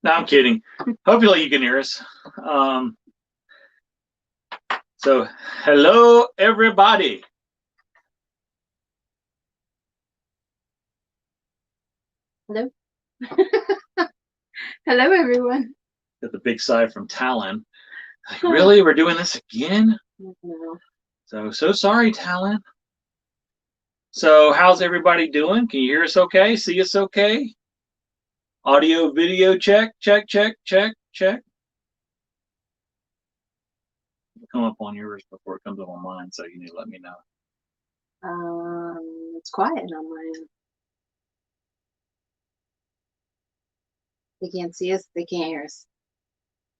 No, I'm kidding. Hopefully you can hear us. So, hello, everybody. Hello. Hello, everyone. Got the big sigh from Talon. Like, really? We're doing this again? No. So sorry, Talon. So, how's everybody doing? Can you hear us okay? See us okay? Audio, video, check. Come up on yours before it comes up on mine, so you need to let me know. It's quiet on mine. They can't see us. They can't hear us.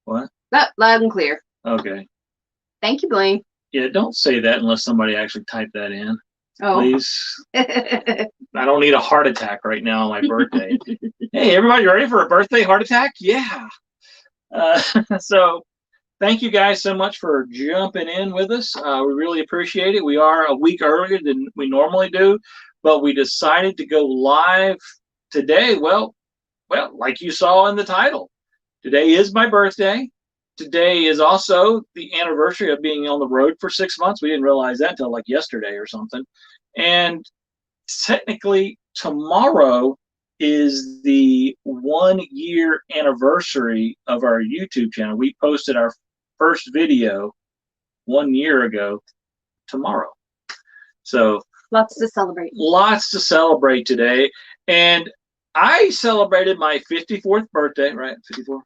What? Loud and clear. Okay. Thank you, Blaine. Yeah, don't say that unless somebody actually typed that in. Oh. Please. I don't need a heart attack right now on my birthday. Hey, everybody, ready for a birthday heart attack? Yeah. So thank you guys so much for jumping in with us. We really appreciate it. We are a week earlier than we normally do, but we decided to go live today. Well, like you saw in the title, today is my birthday. Today is also the anniversary of being on the road for 6 months. We didn't realize that until like yesterday or something. And technically, tomorrow is the 1 year anniversary of our YouTube channel. We posted our first video 1 year ago tomorrow. So lots to celebrate. Lots to celebrate today. And I celebrated my 54th birthday, right? 54?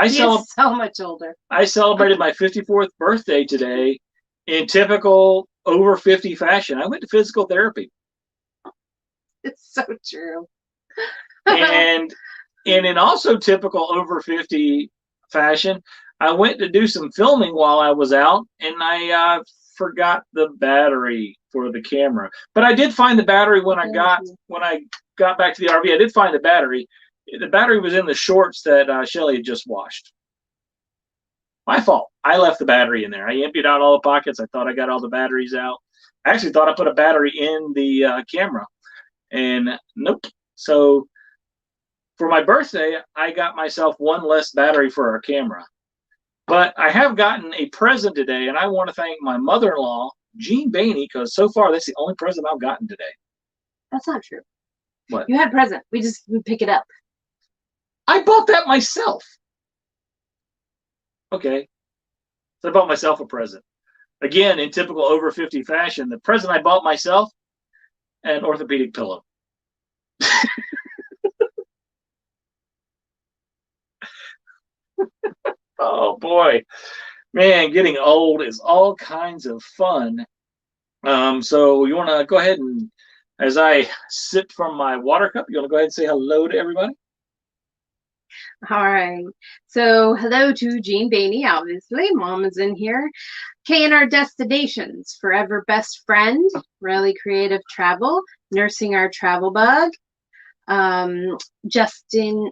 He's so much older. I celebrated my 54th birthday today in typical over 50 fashion. I went to physical therapy. It's so true. And in also typical over 50 fashion, I went to do some filming while I was out, and I forgot the battery for the camera. But I did find the battery when I got back to the RV. I did find the battery. The battery was in the shorts that Shelly had just washed. My fault. I left the battery in there. I emptied out all the pockets. I thought I got all the batteries out. I actually thought I put a battery in the camera, and nope. So for my birthday, I got myself one less battery for our camera. But I have gotten a present today, and I want to thank my mother-in-law, Jean Bainey, because so far that's the only present I've gotten today. That's not true. What? You had a present. We pick it up. I bought that myself. Okay. So I bought myself a present. Again, in typical over 50 fashion, the present I bought myself, an orthopedic pillow. Oh boy, man, getting old is all kinds of fun. So you want to go ahead and, as I sip from my water cup, you want to go ahead and say hello to everybody? All right. So hello to Jean Bainey, obviously. Mom is in here. K and our destinations: Forever Best Friend, Really Creative Travel, Nursing Our Travel Bug, Justin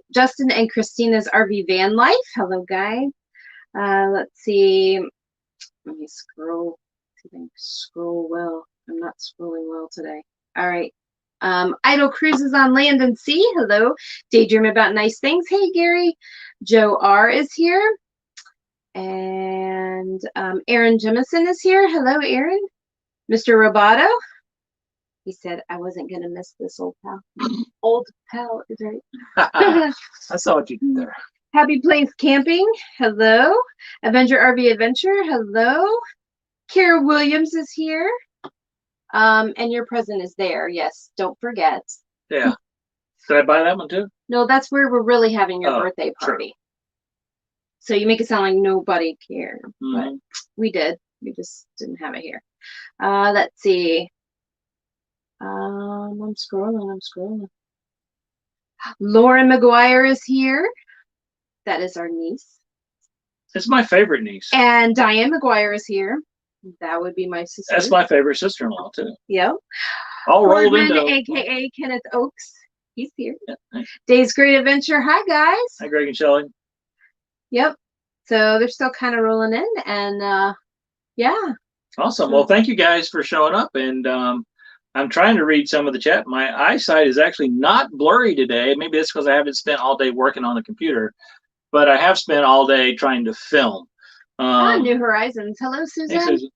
and Christina's RV Van Life. Hello, guys. Let's see. Let me scroll. See if I can scroll well. I'm not scrolling well today. All right. Idle Cruises on Land and Sea. Hello. Daydream About Nice Things. Hey, Gary. Joe R is here. And Aaron Jemison is here. Hello, Aaron. Mr. Roboto. He said, I wasn't going to miss this old pal. Old pal is right. I saw what you did there. Happy Place Camping. Hello. Avenger RV Adventure. Hello. Kara Williams is here. And your present is there. Yes, don't forget. Yeah. Did I buy that one too? No, that's where we're really having your birthday party. Sure. So you make it sound like nobody cared, but we did. We just didn't have it here. Let's see. I'm scrolling. Lauren McGuire is here. That is our niece. It's my favorite niece. And Diane McGuire is here. That would be my sister. That's my favorite sister-in-law too. Yep. All rolled into. AKA Kenneth Oakes. He's here. Yeah, Days Great Adventure. Hi, guys. Hi, Greg and Shelley. Yep. So they're still kind of rolling in, and yeah. Awesome. Well, thank you guys for showing up, and I'm trying to read some of the chat. My eyesight is actually not blurry today. Maybe it's because I haven't spent all day working on the computer, but I have spent all day trying to film. New Horizons. Hello, Susan. Hey, Susan.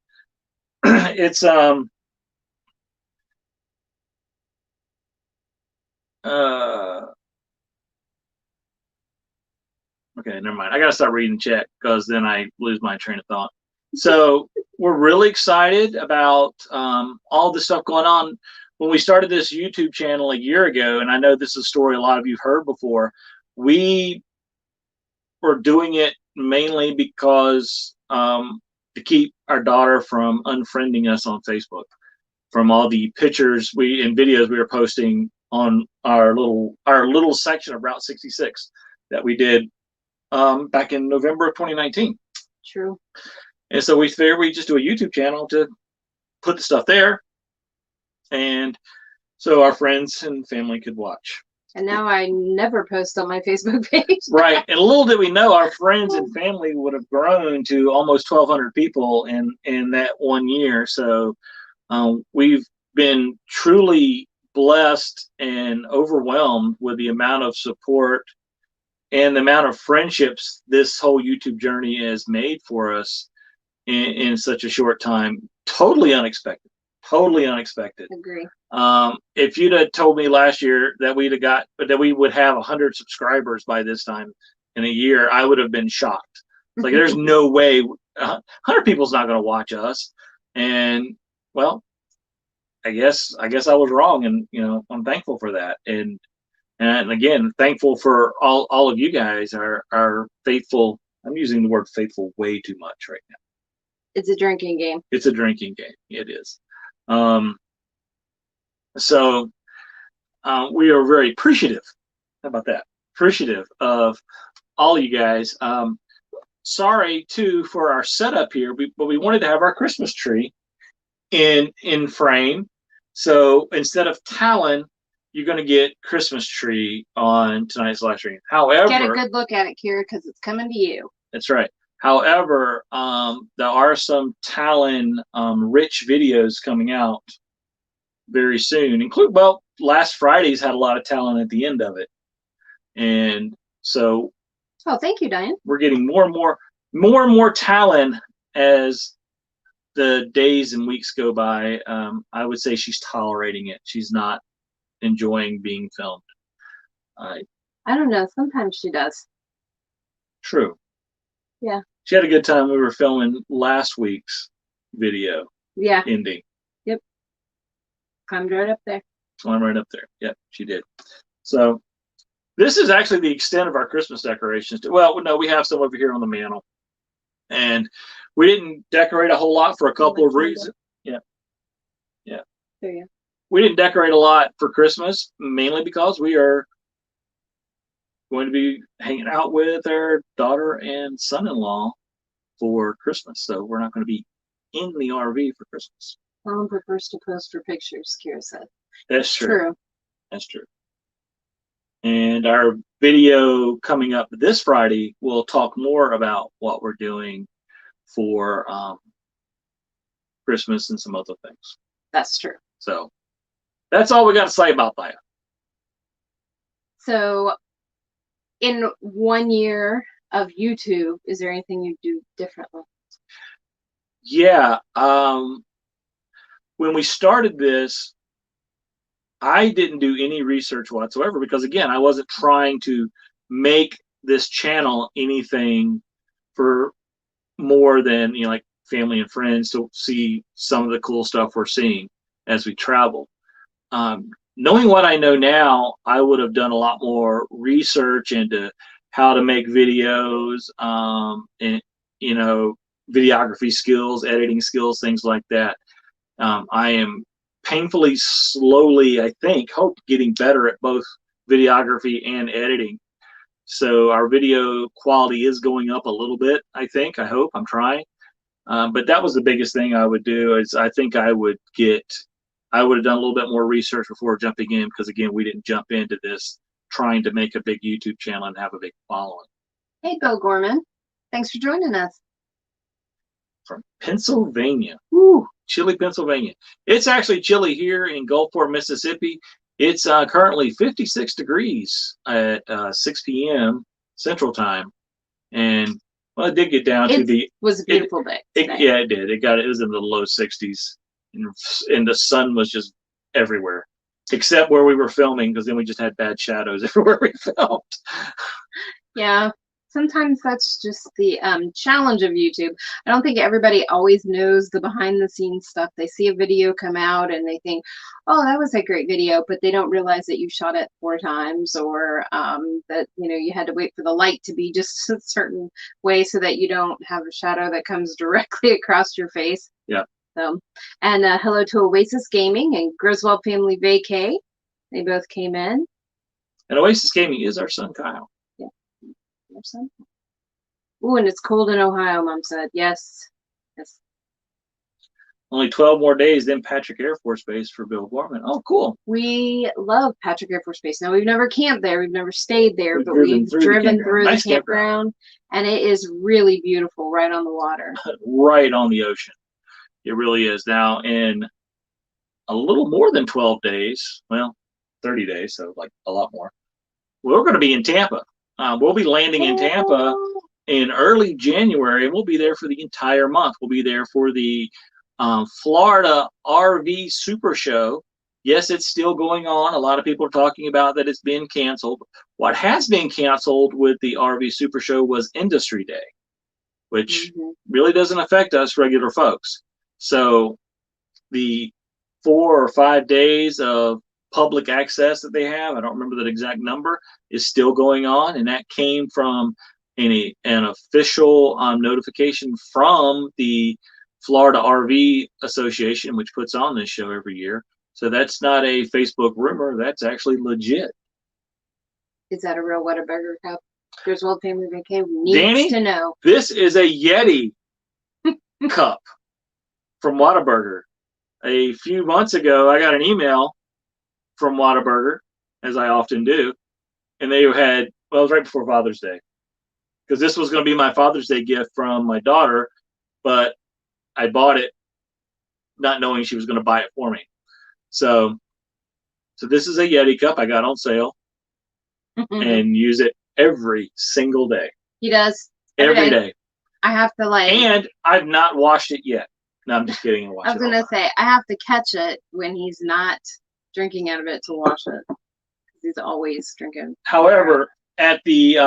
It's okay, never mind. I gotta start reading chat because then I lose my train of thought. So we're really excited about all the stuff going on. When we started this YouTube channel a year ago, and I know this is a story a lot of you've heard before, we were doing it mainly because to keep our daughter from unfriending us on Facebook from all the pictures and videos we were posting on our little section of Route 66 that we did back in November of 2019. True. And so we figured we'd just do a YouTube channel to put the stuff there, and so our friends and family could watch. And now I never post on my Facebook page. Right. And little did we know our friends and family would have grown to almost 1,200 people in that 1 year. So we've been truly blessed and overwhelmed with the amount of support and the amount of friendships this whole YouTube journey has made for us in such a short time. Totally unexpected. Totally unexpected. Agree. If you'd have told me last year that we would have 100 subscribers by this time in a year, I would have been shocked. It's like there's no way 100 people's not going to watch us. And well, I guess I was wrong, and I'm thankful for that. And again, thankful for all of you guys, are faithful. I'm using the word faithful way too much right now. It's a drinking game. It's a drinking game. It is. So we are very appreciative. How about that? Appreciative of all you guys. Sorry too for our setup here, but we wanted to have our Christmas tree in frame. So instead of Talon, you're going to get Christmas tree on tonight's live stream. However, get a good look at it, Kira, because it's coming to you. That's right. However, there are some Talon rich videos coming out very soon. Last Friday's had a lot of Talon at the end of it, and so. Oh, thank you, Diane. We're getting more and more Talon as the days and weeks go by. I would say she's tolerating it. She's not enjoying being filmed. I don't know. Sometimes she does. True. Yeah. She had a good time. We were filming last week's video. Yeah. Ending. Yep. Climbed right up there. Climbed right up there. Yep, she did. So this is actually the extent of our Christmas decorations. Well, no, we have some over here on the mantle. And we didn't decorate a whole lot for a couple of reasons. Yeah. Yeah. There you go. We didn't decorate a lot for Christmas, mainly because we are going to be hanging out with our daughter and son-in-law for Christmas. So we're not going to be in the RV for Christmas. Mom prefers to post for pictures, Kira said. That's true. That's true. And our video coming up this Friday will talk more about what we're doing for Christmas and some other things. That's true. So that's all we got to say about that. So in 1 year of YouTube, is there anything you do differently? Yeah. When we started this, I didn't do any research whatsoever because, again, I wasn't trying to make this channel anything for more than, like family and friends to see some of the cool stuff we're seeing as we travel. Knowing what I know now, I would have done a lot more research into how to make videos, and, videography skills, editing skills, things like that. I am painfully slowly, hope getting better at both videography and editing. So our video quality is going up a little bit, I hope, I'm trying. But that was the biggest thing I would do is I think I would have done a little bit more research before jumping in because, again, we didn't jump into this trying to make a big YouTube channel and have a big following. Hey, Bill Gorman. Thanks for joining us. From Pennsylvania. Woo. chilly Pennsylvania. It's actually chilly here in Gulfport, Mississippi. It's currently 56 degrees at 6 p.m. Central Time, and well, it did get down to It was a beautiful day. Yeah, it did. It was in the low 60s, and the sun was just everywhere, except where we were filming, because then we just had bad shadows everywhere we filmed. Yeah. Sometimes that's just the challenge of YouTube. I don't think everybody always knows the behind the scenes stuff. They see a video come out and they think, oh, that was a great video, but they don't realize that you shot it 4 times, or that, you know, you had to wait for the light to be just a certain way so that you don't have a shadow that comes directly across your face. Yeah. So, and hello to Oasis Gaming and Griswold Family Vacay. They both came in. And Oasis Gaming is our son, Kyle. Ooh, and it's cold in Ohio, Mom said. Yes. Yes. Only 12 more days, then Patrick Air Force Base for Bill Gorman. Oh, cool. We love Patrick Air Force Base. Now, we've never camped there. We've never stayed there, but we've driven through the campground. And it is really beautiful right on the water. Right on the ocean. It really is. Now, in a little more than 12 days, well, 30 days, so like a lot more, we're going to be in Tampa. We'll be landing in Tampa in early January, and we'll be there for the entire month. We'll be there for the Florida RV Super Show. Yes, it's still going on. A lot of people are talking about that it's been canceled. What has been canceled with the RV Super Show was Industry Day, which really doesn't affect us regular folks. So the 4 or 5 days of public access that they have, I don't remember the exact number, is still going on, and that came from an official notification from the Florida RV Association, which puts on this show every year. So that's not a Facebook rumor, that's actually legit. Is that a real Whataburger cup? Griswold Family Vacay needs Danny, to know. This is a Yeti cup from Whataburger. A few months ago, I got an email from Whataburger, as I often do, and they had, well, it was right before Father's Day, because this was going to be my Father's Day gift from my daughter, but I bought it not knowing she was going to buy it for me. So this is a Yeti cup I got on sale and use it every single day. He does. Every day. I have to And I've not washed it yet. No, I'm just kidding. I was going to say, I have to catch it when he's not drinking out of it to wash it. He's always drinking. However, at the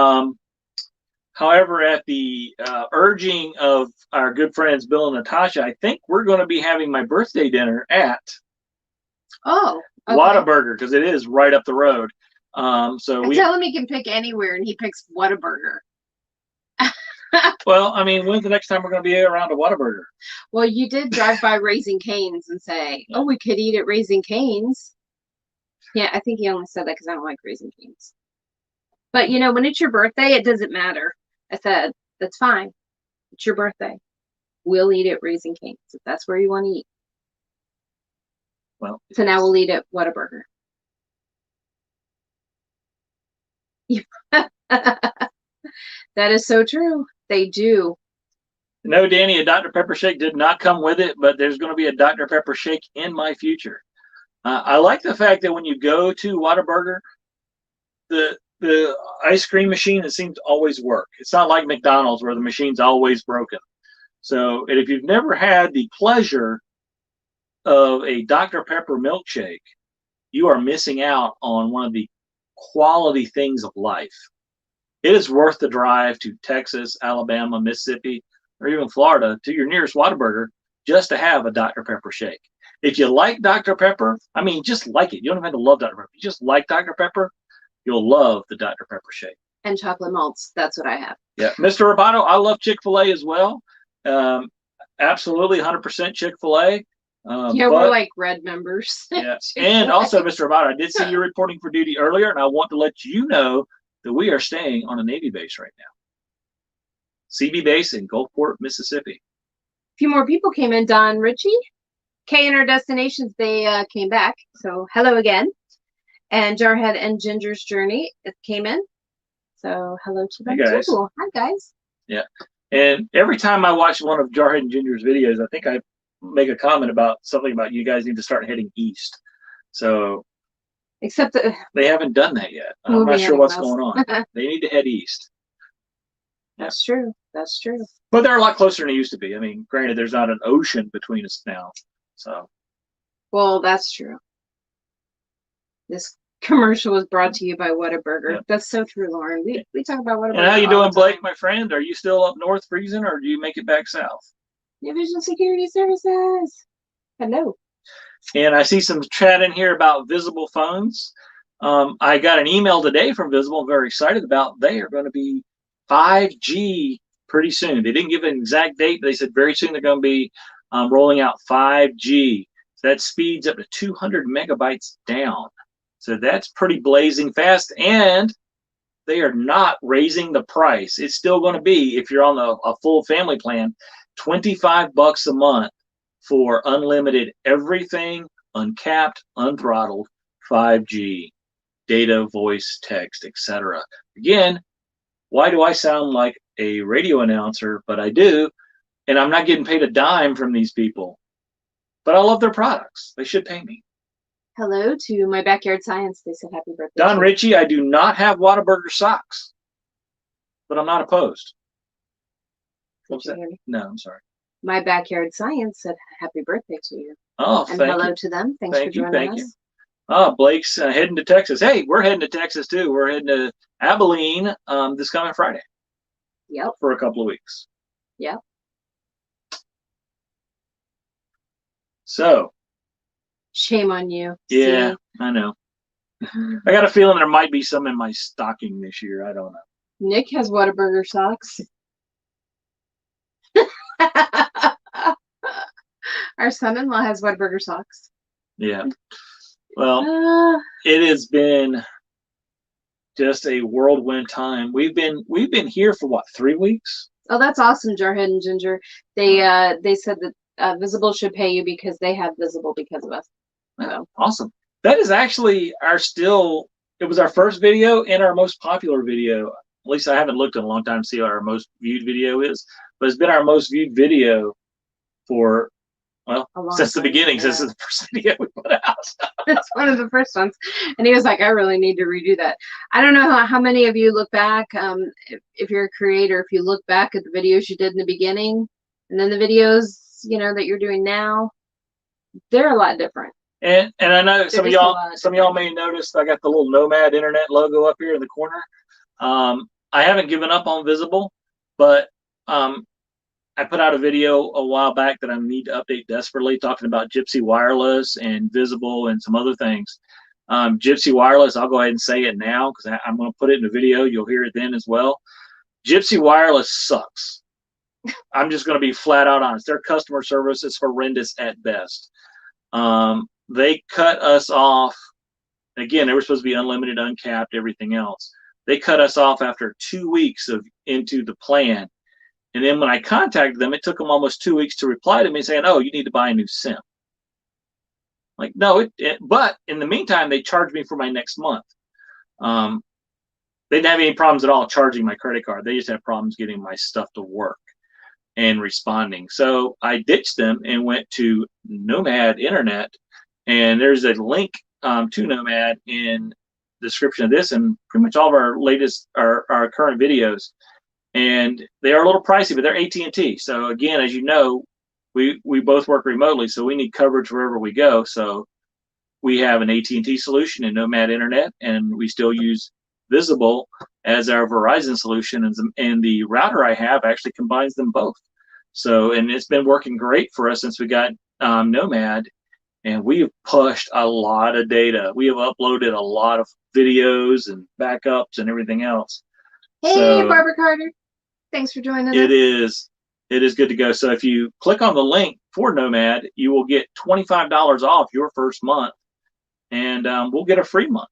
urging of our good friends Bill and Natasha, I think we're going to be having my birthday dinner at Whataburger, because it is right up the road. So I tell him he can pick anywhere, and he picks Whataburger. Well, I mean, when's the next time we're going to be around a Whataburger? Well, you did drive by Raising Cane's and say, "Oh, we could eat at Raising Cane's." Yeah, I think he only said that because I don't like Raising Cane's. But you know, when it's your birthday, it doesn't matter. I said, "That's fine. It's your birthday. We'll eat at Raising Cane's if that's where you want to eat." Well, so now we'll eat at Whataburger. That is so true. They do. No, Danny, a Dr. Pepper shake did not come with it, but there's going to be a Dr. Pepper shake in my future. I like the fact that when you go to Whataburger, the ice cream machine, it seems to always work. It's not like McDonald's where the machine's always broken. So, and if you've never had the pleasure of a Dr. Pepper milkshake, you are missing out on one of the quality things of life. It is worth the drive to Texas, Alabama, Mississippi, or even Florida to your nearest Whataburger just to have a Dr. Pepper shake. If you like Dr. Pepper, I mean, just like it. You don't even have to love Dr. Pepper. You just like Dr. Pepper, you'll love the Dr. Pepper shake. And chocolate malts. That's what I have. Yeah. Mr. Roboto, I love Chick-fil-A as well. Absolutely 100% Chick-fil-A. Yeah, we're like red members. Yeah. And also, Mr. Roboto, I did see you reporting for duty earlier, and I want to let you know that we are staying on a Navy base right now. CB base in Gulfport, Mississippi. A few more people came in. Don Ritchie, Kay and Our Destinations, they came back. So hello again. And Jarhead and Ginger's Journey, it came in. So hello to them too. Hi, guys. Yeah. And every time I watch one of Jarhead and Ginger's videos, I think I make a comment about something about you guys need to start heading east. So Except that they haven't done that yet. I'm not sure what's going on. They need to head east. That's true. That's true. But they're a lot closer than they used to be. I mean, granted, there's not an ocean between us now. So. Well, that's true. This commercial was brought to you by Whataburger. Yep. That's so true, Lauren. We talk about Whataburger. And how you doing, Blake, my friend? Are you still up north freezing, or do you make it back south? Division Security Services. Hello. And I see some chat in here about Visible phones. I got an email today from Visible. I'm very excited about. They are going to be 5G pretty soon. They didn't give an exact date, but they said very soon they're going to be rolling out 5G. So that speeds up to 200 megabytes down. So that's pretty blazing fast, and they are not raising the price. It's still going to be, if you're on a full family plan, $25 a month for unlimited everything, uncapped, unthrottled, 5G, data, voice, text, etc. Again, why do I sound like a radio announcer? But I do, and I'm not getting paid a dime from these people. But I love their products. They should pay me. Hello to my backyard science. They said happy birthday. Don Ritchie, I do not have Whataburger socks, but I'm not opposed. What was that? No, I'm sorry. My backyard science said happy birthday to you. Oh, and thank hello you. to them. Thanks for joining us. Oh, Blake's heading to Texas. Hey, we're heading to Texas too. We're heading to Abilene this coming Friday. Yep. For a couple of weeks. Yep. So. Shame on you. Yeah, see? I know. I got a feeling there might be some in my stocking this year. I don't know. Nick has Whataburger socks. Our son-in-law has Whataburger socks. Yeah. Well, it has been just a whirlwind time. We've been here for what, 3 weeks? Oh, that's awesome, Jarhead and Ginger. They said that Visible should pay you because they have Visible because of us. So. Awesome. That is actually it was our first video and our most popular video. At least I haven't looked in a long time to see what our most viewed video is, but it's been our most viewed video for, well, since the beginning. Yeah. Since the first video we put out. It's one of the first ones. And he was like, I really need to redo that. I don't know how many of you look back, if you're a creator, if you look back at the videos you did in the beginning and then the videos, that you're doing now, they're a lot different. And I know some of y'all may notice I got the little Nomad Internet logo up here in the corner. I haven't given up on Visible, but I put out a video a while back that I need to update desperately, talking about Gypsy Wireless and Visible and some other things. Gypsy Wireless, I'll go ahead and say it now because I'm going to put it in the video. You'll hear it then as well. Gypsy Wireless sucks. I'm just going to be flat out honest. Their customer service is horrendous at best. They cut us off. Again, they were supposed to be unlimited, uncapped, everything else. They cut us off after 2 weeks into the plan. And then when I contacted them, it took them almost 2 weeks to reply to me saying, oh, you need to buy a new SIM. Like, no, but in the meantime, they charged me for my next month. They didn't have any problems at all charging my credit card. They just had problems getting my stuff to work and responding. So I ditched them and went to Nomad Internet. And there's a link to Nomad in the description of this and pretty much all of our latest, our current videos. And they are a little pricey, but they're AT&T. So again, as you know, we both work remotely, so we need coverage wherever we go. So we have an AT&T solution in Nomad Internet, and we still use Visible as our Verizon solution. And the router I have actually combines them both. So, and it's been working great for us since we got Nomad. And we have pushed a lot of data. We have uploaded a lot of videos and backups and everything else. Hey, so, Barbara Carter. Thanks for joining us. It is good to go. So if you click on the link for Nomad, you will get $25 off your first month. And we'll get a free month.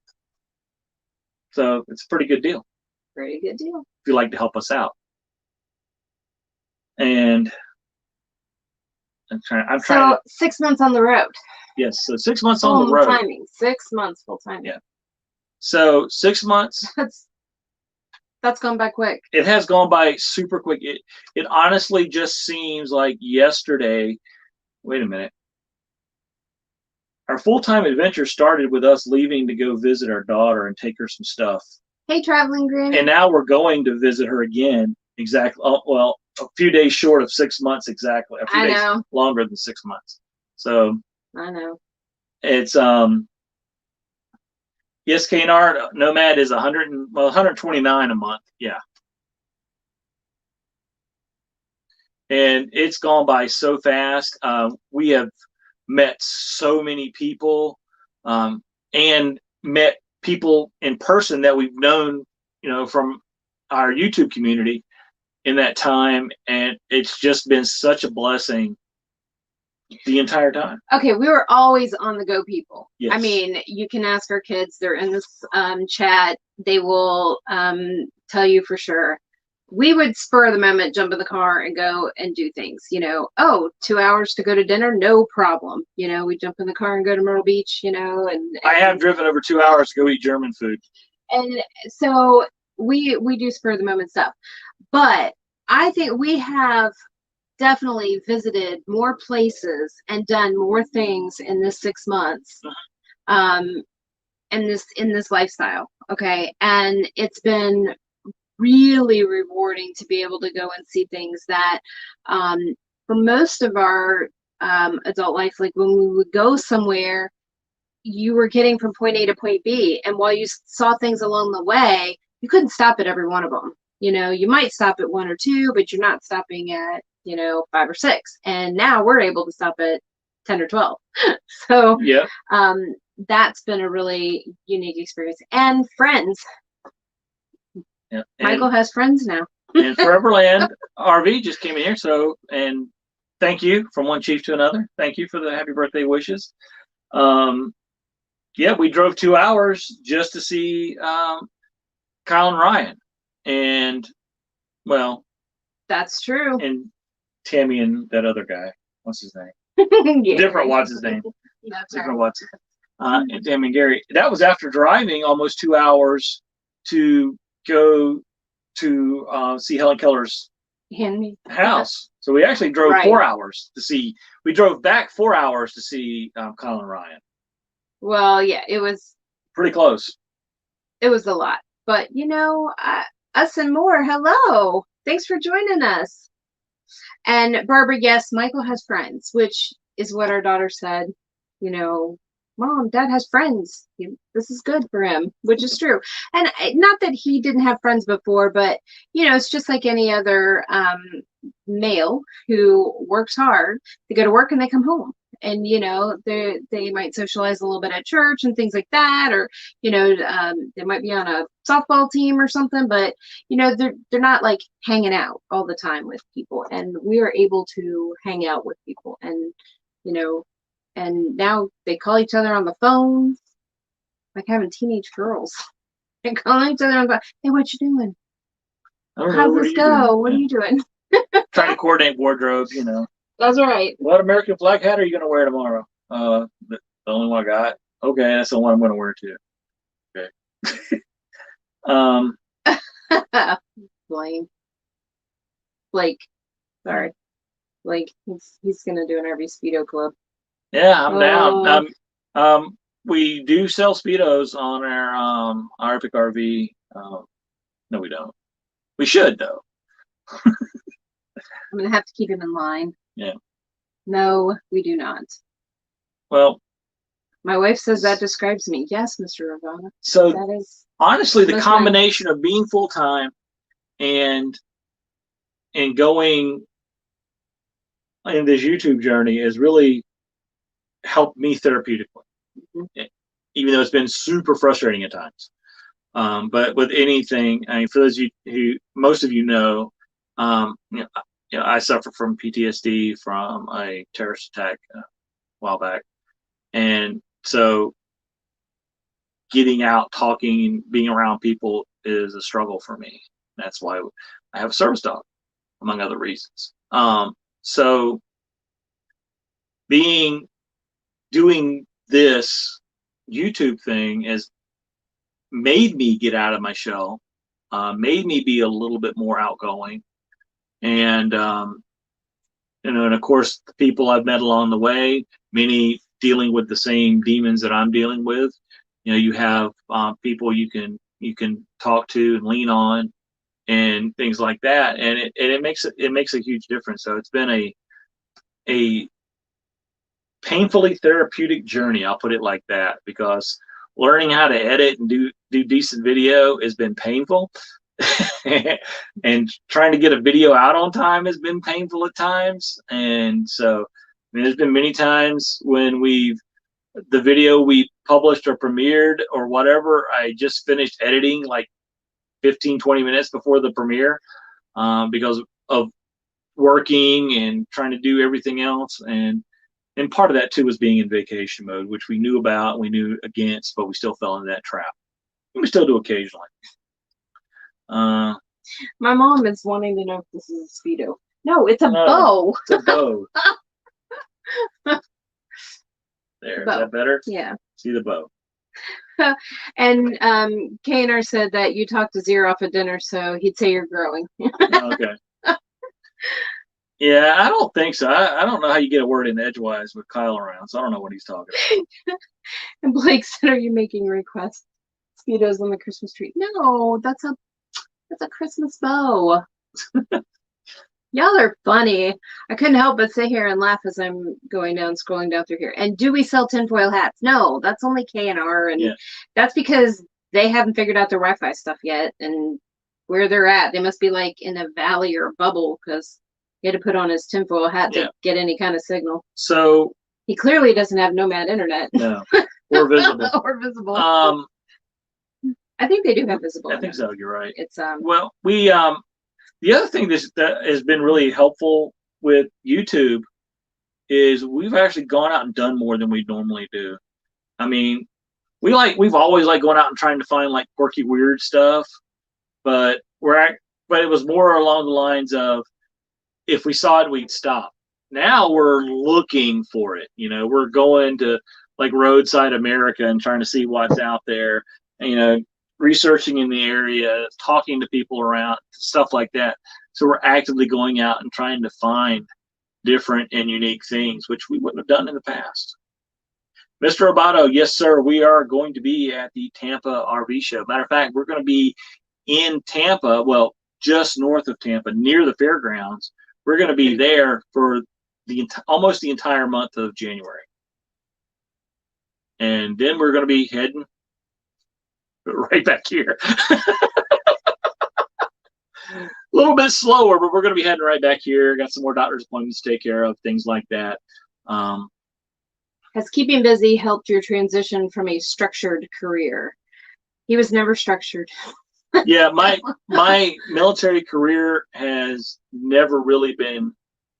So it's a pretty good deal. Pretty good deal. If you'd like to help us out. And I'm trying. So 6 months on the road. Yes, so 6 months on the road. Full timing. 6 months full timing. Yeah. So 6 months. That's gone by quick. It has gone by super quick. It honestly just seems like yesterday wait a minute. Our full-time adventure started with us leaving to go visit our daughter and take her some stuff. Hey, traveling Grim. And now we're going to visit her again. Exactly. Well, a few days short of 6 months exactly. A few days longer than 6 months. So I know. It's yes, KNR Nomad is 129 a month. Yeah. And it's gone by so fast. We have met so many people, and met people in person that we've known, from our YouTube community in that time. And it's just been such a blessing the entire time. Okay, we were always on the go people. Yes. I mean, you can ask our kids. They're in this chat. They will tell you for sure. We would spur of the moment, jump in the car and go and do things. 2 hours to go to dinner, no problem. We jump in the car and go to Myrtle Beach, and I have driven over 2 hours to go eat German food. And so we do spur of the moment stuff. But I think we have definitely visited more places and done more things in this 6 months, in this lifestyle. Okay. And it's been really rewarding to be able to go and see things that, for most of our adult life, like when we would go somewhere, you were getting from point A to point B, and while you saw things along the way, you couldn't stop at every one of them. You might stop at 1 or 2, but you're not stopping at 5 or 6. And now we're able to stop at 10 or 12. So yeah, that's been a really unique experience. And friends. Yeah. Michael has friends now. And Foreverland RV just came in here. So, and thank you from one chief to another. Thank you for the happy birthday wishes. Yeah, we drove 2 hours just to see Kyle and Ryan. And, well, that's true. And Tammy and that other guy. What's his name? Yeah. Different what's his name. That's Different right. what's and Tammy and Gary. That was after driving almost 2 hours to go to see Helen Keller's house. So we actually drove 4 hours to see. We drove back 4 hours to see Kyle and Ryan. Well, yeah, it was pretty close. It was a lot, but us and more. Hello, thanks for joining us. And Barbara, yes, Michael has friends, which is what our daughter said. Mom, Dad has friends. This is good for him, which is true. And not that he didn't have friends before, but it's just like any other male who works hard. They go to work and they come home, and they might socialize a little bit at church and things like that, or they might be on a softball team or something, but they're not like hanging out all the time with people. And we are able to hang out with people, and and now they call each other on the phone, like having teenage girls. They call each other on the phone. Hey, what you doing? How's this go? What are you doing? Trying to coordinate wardrobe, That's right. What American flag hat are you going to wear tomorrow? The only one I got. Okay, that's the one I'm going to wear too. Okay. Blake. Sorry. Blake. He's going to do an RV Speedo club. Yeah, I'm down. We do sell Speedos on our Epic RV. No, we don't. We should though. I'm gonna have to keep him in line. Yeah. No, we do not. Well, my wife says that describes me. Yes, Mr. Ravana. So that is honestly, the combination of being full time and going in this YouTube journey has really helped me therapeutically. Mm-hmm. Even though it's been super frustrating at times. But with anything, I mean, for those of you who, most of you know, I suffer from PTSD from a terrorist attack a while back. And so getting out, talking, being around people is a struggle for me. That's why I have a service dog, among other reasons. So doing this YouTube thing has made me get out of my shell, made me be a little bit more outgoing, and and of course, the people I've met along the way, many dealing with the same demons that I'm dealing with. You have people you can talk to and lean on, and things like that, and it makes a huge difference. So it's been a painfully therapeutic journey. I'll put it like that, because learning how to edit and do decent video has been painful. And trying to get a video out on time has been painful at times. And so, there's been many times when the video we published or premiered or whatever, I just finished editing like 15-20 minutes before the premiere, because of working and trying to do everything else. And part of that too was being in vacation mode, which we knew about, we knew against, but we still fell into that trap. And we still do occasionally. My mom is wanting to know if this is a Speedo. No, it's a bow. It's a bow. There, bow. Is that better? Yeah. See the bow. And K&R said that you talked to Zero off at dinner, so he'd say you're growing. Okay. Yeah, I don't think so. I don't know how you get a word in edgewise with Kyle around, so I don't know what he's talking about. And Blake said, "Are you making requests? Speedos on the Christmas tree?" No, that's a Christmas bow. Y'all are funny. I couldn't help but sit here and laugh as I'm scrolling down through here. And do we sell tinfoil hats? No, that's only K&R, and that's because they haven't figured out their Wi-Fi stuff yet, and where they're at, they must be like in a valley or a bubble, because he had to put on his tinfoil hat to get any kind of signal. So he clearly doesn't have nomad internet. No, or visible. Or visible. I think they do have visible. I think so. You're right. It's well, we the other thing that has been really helpful with YouTube is we've actually gone out and done more than we normally do. I mean, we've always liked going out and trying to find like quirky, weird stuff, but it was more along the lines of, if we saw it, we'd stop. Now we're looking for it. We're going to like Roadside America and trying to see what's out there. Researching in the area, talking to people around, stuff like that. So we're actively going out and trying to find different and unique things, which we wouldn't have done in the past. Mr. Roboto, yes, sir, we are going to be at the Tampa RV Show. Matter of fact, we're going to be in Tampa, well, just north of Tampa, near the fairgrounds. We're going to be there for almost the entire month of January. And then we're going to be heading right back here. A little bit slower, but we're going to be heading right back here. Got some more doctor's appointments to take care of, things like that. Has keeping busy helped your transition from a structured career? He was never structured. Yeah, my military career has never really been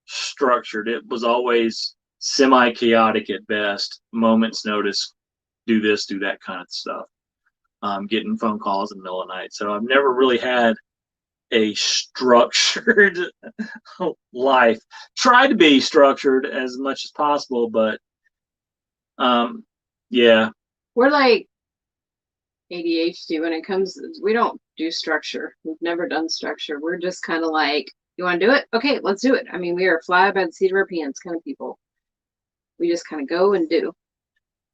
structured. It was always semi-chaotic at best. Moment's notice, do this, do that kind of stuff. Getting phone calls in the middle of the night. So I've never really had a structured life. Tried to be structured as much as possible, but yeah. We're like ADHD when it comes, we don't do structure. We've never done structure. We're just kind of like, you want to do it? Okay, let's do it. I mean, we are fly by the seat of our pants kind of people. We just kind of go and do.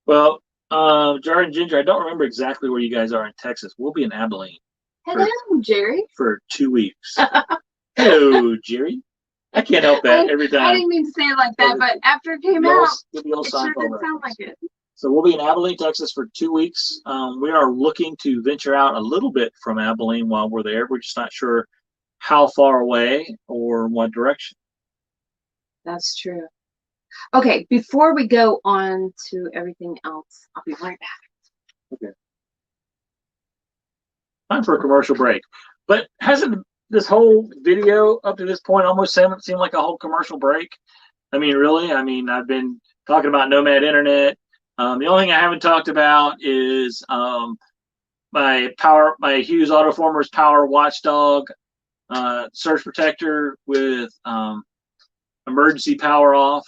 Well, Jar and Ginger, I don't remember exactly where you guys are in Texas. We'll be in Abilene. Hello, Jerry. For 2 weeks. Hello, Jerry. I can't help that every time. I didn't mean to say it like that, but after it came out, it sure did sound like it. So we'll be in Abilene, Texas for 2 weeks. We are looking to venture out a little bit from Abilene while we're there. We're just not sure how far away or what direction. That's true. Okay, before we go on to everything else, I'll be right back. Okay. Time for a commercial break. But hasn't this whole video up to this point almost seemed like a whole commercial break? I mean, really? I mean, I've been talking about Nomad Internet. The only thing I haven't talked about is my Hughes Autoformers Power Watchdog surge protector with emergency power off.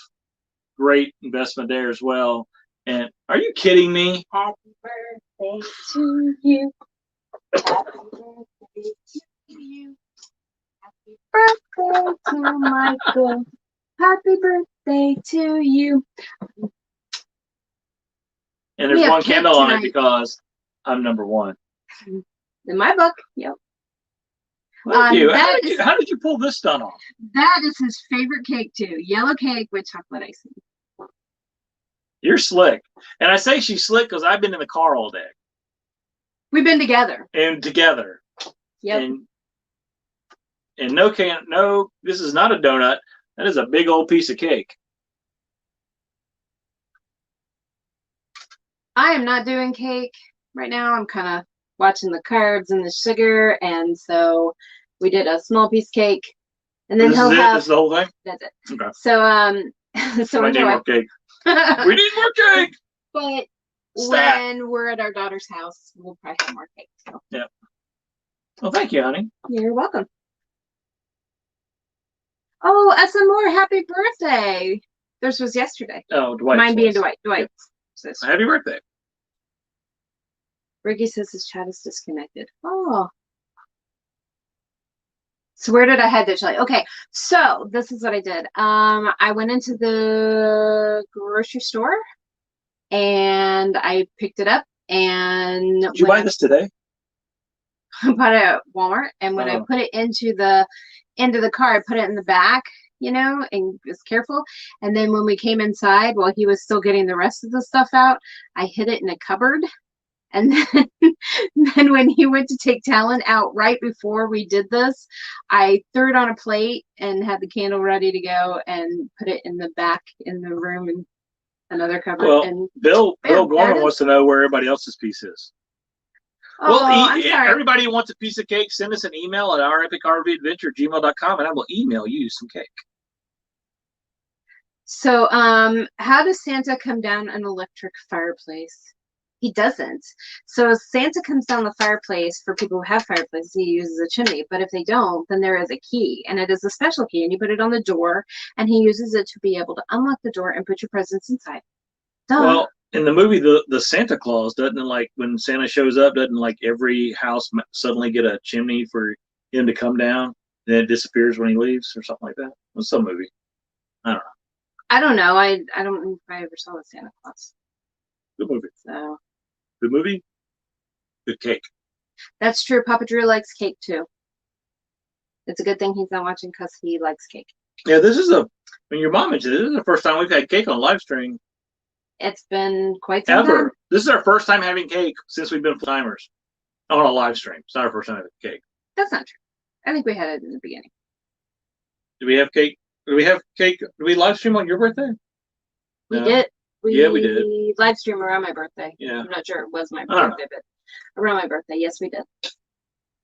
Great investment there as well. And are you kidding me? Happy birthday to you. Happy birthday to you. Happy birthday to Michael. Happy birthday to you. And We there's have one cake candle on it tonight. because I'm number one. In my book, yep. Thank you. That How did you pull this stunt off? That is his favorite cake too. Yellow cake with chocolate icing. You're slick. And I say she's slick because I've been in the car all day. We've been together. And together. Yep. And no, this is not a donut. That is a big old piece of cake. I am not doing cake right now. I'm kind of watching the carbs and the sugar, and so we did a small piece cake, and then This is it. This is the whole thing. That's it. Okay. So I need more cake. We need more cake. But Stat. when we're at our daughter's house, we'll probably have more cake. So. Yeah. Well, thank you, honey. You're welcome. Oh, SM Moore, happy birthday! Theirs was yesterday. Oh, Dwight. Mine being Dwight. Dwight. Yep. Happy birthday. Ricky says his chat is disconnected. Oh. So where did I head to, Shelly? Okay, so this is what I did. I went into the grocery store and I picked it up and did you buy this today? I bought it at Walmart, and when I put it into the car, I put it in the back, you know, and was careful. And then when we came inside, while he was still getting the rest of the stuff out, I hid it in a cupboard. And then when he went to take Talon out right before we did this, I threw it on a plate and had the candle ready to go and put it in the back in the room in another cupboard. Well, and Bill Gorman wants to know where everybody else's piece is. Oh, well, I'm sorry. Everybody who wants a piece of cake, send us an email at ourepicrvadventure@gmail.com and I will email you some cake. So, how does Santa come down an electric fireplace? He doesn't. So Santa comes down the fireplace for people who have fireplaces. He uses a chimney, but if they don't, then there is a key, and it is a special key, and you put it on the door, and he uses it to be able to unlock the door and put your presents inside. Duh. Well, in the movie, the Santa Claus doesn't, like, when Santa shows up, doesn't like every house suddenly get a chimney for him to come down, and it disappears when he leaves or something like that? What's some movie? I don't know. I don't know. I don't know if I ever saw the Santa Claus. Good movie. So. Good movie. Good cake. That's true. Papa Drew likes cake too. It's a good thing he's not watching because he likes cake. Yeah, when your mom mentioned it, this is the first time we've had cake on live stream. It's been quite some time. This is our first time having cake since we've been full-timers on a live stream. It's not our first time having cake. That's not true. I think we had it in the beginning. Do we have cake? Do we have cake? Do we live stream on your birthday? We did. Yeah, we did. Live stream around my birthday. Yeah. I'm not sure it was my birthday, but around my birthday, yes, we did.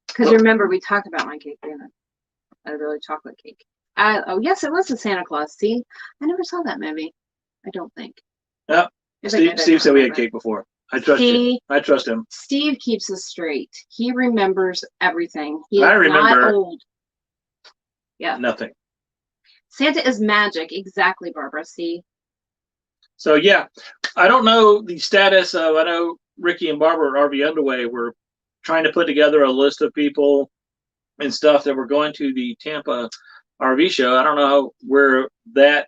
Because remember, we talked about my cake being a really chocolate cake. Oh, yes, it was the Santa Claus. See, I never saw that movie. I don't think. Yeah. Steve said we had cake before. I trust you. I trust him. Steve keeps us straight. He remembers everything. I remember not old. Yeah. Nothing. Santa is magic. Exactly, Barbara. See? So, yeah. I don't know the status of, I know Ricky and Barbara at RV Underway were trying to put together a list of people and stuff that were going to the Tampa RV Show. I don't know where that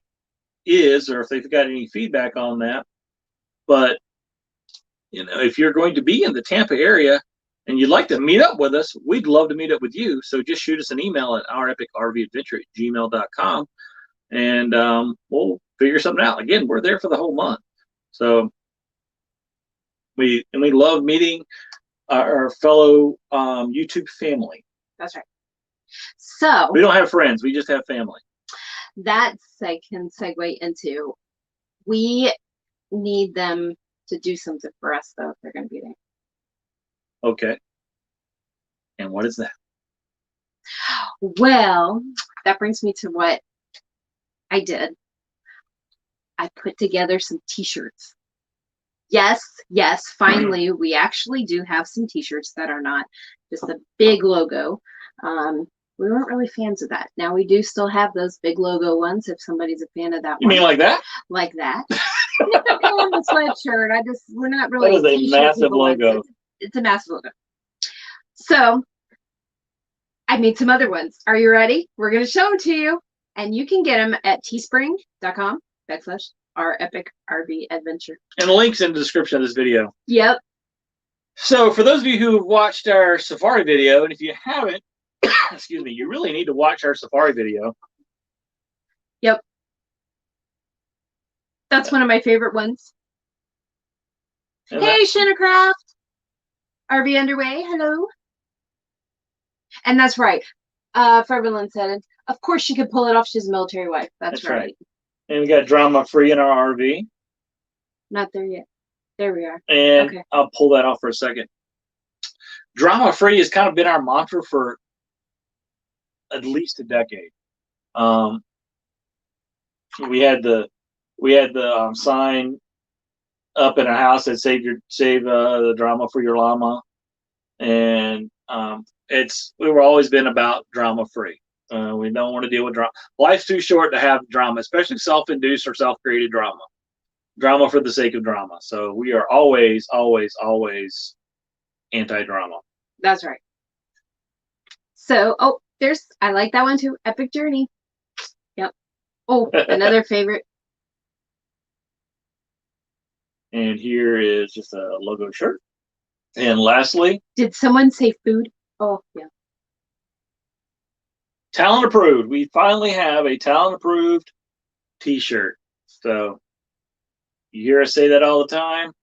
is or if they've got any feedback on that. But, you know, if you're going to be in the Tampa area and you'd like to meet up with us, we'd love to meet up with you. So just shoot us an email at ourepicrvadventure@gmail.com and we'll figure something out. Again, we're there for the whole month. So we love meeting our fellow YouTube family. That's right. So we don't have friends. We just have family. That can segue into we need them to do something for us, though, if they're going to be there. Okay. And what is that? Well, that brings me to what I did. I put together some t-shirts. Yes, finally, we actually do have some t-shirts that are not just a big logo. We weren't really fans of that. Now we do still have those big logo ones if somebody's a fan of that You one. mean like that? Like that. It's a fan sweatshirt. We're not really. That is a massive logo. It's a massive logo. So I made some other ones. Are you ready? We're going to show them to you. And you can get them at teespring.com/ourepicrvadventure. And the link's in the description of this video. Yep. So for those of you who have watched our safari video, and if you haven't, excuse me, you really need to watch our safari video. Yep. That's one of my favorite ones. And hey, Shinnercraft. RV underway. Hello. And that's right. Fervelin said, of course she could pull it off. She's a military wife. That's right. And we got drama free in our RV. Not there yet. There we are. And okay. I'll pull that off for a second. Drama free has kind of been our mantra for at least a decade. We had the sign up in our house that save the drama for your llama, and we've always been about drama free. We don't want to deal with drama. Life's too short to have drama, especially self-induced or self-created drama. Drama for the sake of drama. So we are always, always, always anti-drama. That's right. So, oh, I like that one too. Epic Journey. Yep. Oh, another favorite. And here is just a logo shirt. And lastly, did someone say food? Oh, yeah. Talent approved. We finally have a talent approved t-shirt. So you hear us say that all the time.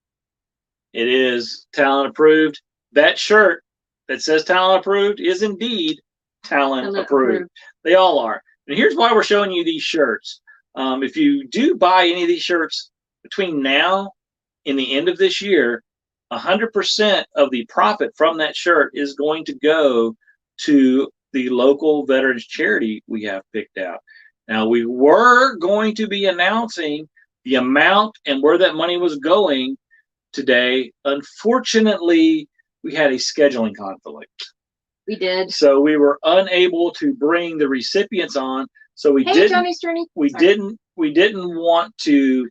It is talent approved. That shirt that says talent approved is indeed talent approved. They all are. And here's why we're showing you these shirts. If you do buy any of these shirts between now and the end of this year, 100% of the profit from that shirt is going to go to the local veterans charity we have picked out. Now, we were going to be announcing the amount and where that money was going today. Unfortunately, we had a scheduling conflict. We did. So we were unable to bring the recipients on. So we didn't want to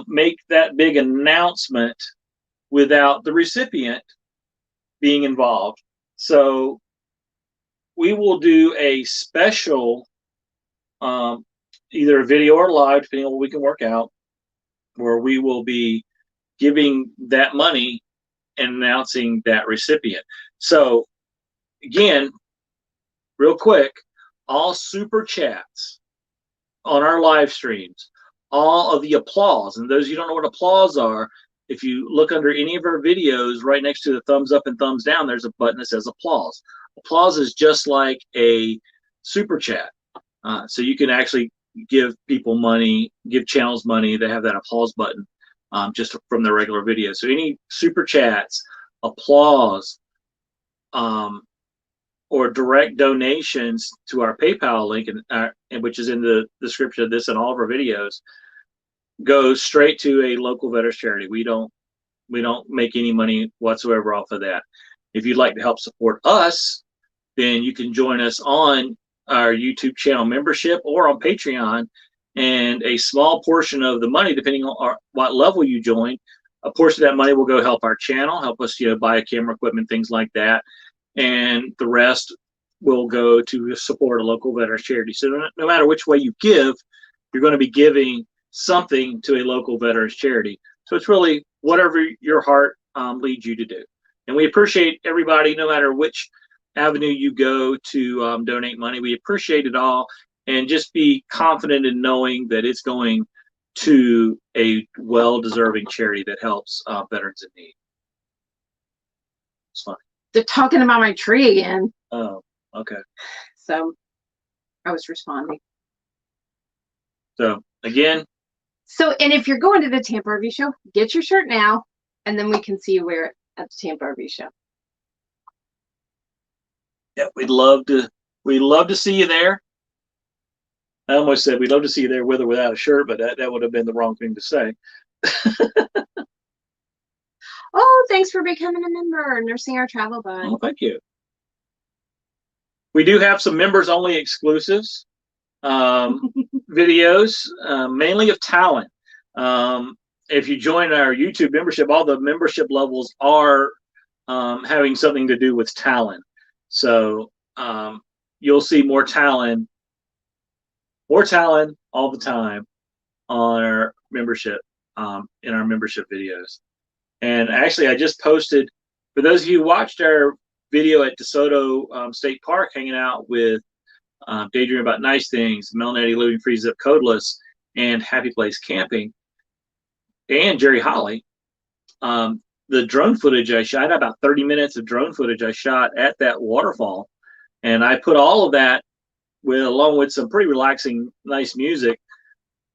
make that big announcement without the recipient being involved. So we will do a special, either a video or live, depending on what we can work out, where we will be giving that money and announcing that recipient. So again, real quick, all super chats on our live streams, all of the applause, and those of you who don't know what applause are, if you look under any of our videos, right next to the thumbs up and thumbs down, there's a button that says applause. Applause is just like a super chat. So you can actually give people money, give channels money. They have that applause button just from their regular video. So any super chats, applause, or direct donations to our PayPal link, and which is in the description of this and all of our videos, goes straight to a local veterans charity. We don't make any money whatsoever off of that. If you'd like to help support us, then you can join us on our YouTube channel membership or on Patreon, and a small portion of the money, depending on what level you join, a portion of that money will go help our channel, help us, buy a camera equipment, things like that, and the rest will go to support a local veterans charity. So no matter which way you give, you're going to be giving something to a local veterans charity. So it's really whatever your heart leads you to do. And we appreciate everybody, no matter which avenue you go to donate money. We appreciate it all, and just be confident in knowing that it's going to a well-deserving charity that helps veterans in need. It's fun. They're talking about my tree again. Oh, okay. So I was responding. So again. So, and if you're going to the Tampa Rv Show, get your shirt now, and then we can see you wear it at the Tampa Rv Show. Yeah, we'd love to see you there. I almost said we'd love to see you there with or without a shirt, but that would have been the wrong thing to say. Oh, thanks for becoming a member, nursing our travel bug. Oh, thank you. We do have some members only exclusives videos, mainly of talent. If you join our YouTube membership, all the membership levels are having something to do with talent. So you'll see more talent more talent all the time on our membership, in our membership videos. And actually, I just posted, for those of you who watched our video at DeSoto State Park, hanging out with Daydream About Nice Things, Melanetti Living Free Zip Codeless, and Happy Place Camping, and Jerry Holly. The drone footage I shot, about 30 minutes of drone footage I shot at that waterfall. And I put all of that along with some pretty relaxing, nice music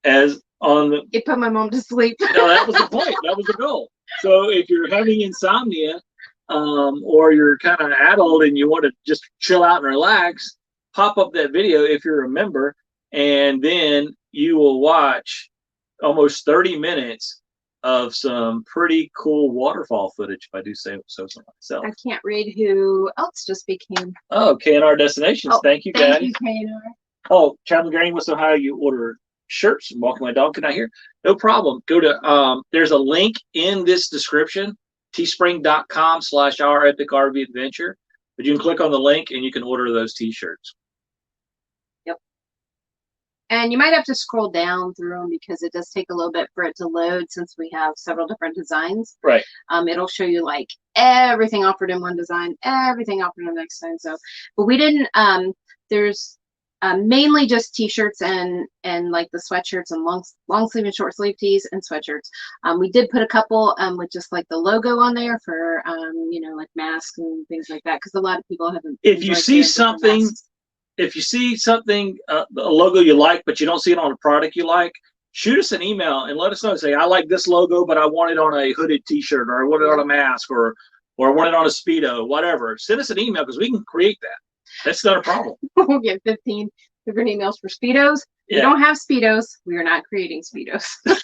as on the. It put my mom to sleep. No, that was the point. That was the goal. So if you're having insomnia, or you're kind of adult and you want to just chill out and relax, pop up that video if you're a member, and then you will watch almost 30 minutes of some pretty cool waterfall footage, if I do say so myself. I can't read who else just became. Oh, KNR Destinations. Oh, thank you, guys. Thank you, KNR. Oh, Chaplain Granny wants to know how you order shirts. Walking my dog, can I hear? No problem. Go to, there's a link in this description, teespring.com/ourepicrvadventure. But you can click on the link and you can order those t-shirts. Yep. And you might have to scroll down through them because it does take a little bit for it to load since we have several different designs. Right. It'll show you like everything offered in one design, everything offered in the next design. So, but we didn't, there's mainly just t-shirts and like the sweatshirts and long sleeve and short sleeve tees and sweatshirts. We did put a couple with just like the logo on there for you know, like masks and things like that, because a lot of people haven't. If you see something, a logo you like but you don't see it on a product you like, shoot us an email and let us know. Say, I like this logo but I want it on a hooded t-shirt, or I want it on a mask, or I want it on a Speedo, whatever. Send us an email because we can create that. That's not a problem. We'll get 15 different emails for Speedos. Yeah. We don't have Speedos. We are not creating Speedos. Hey,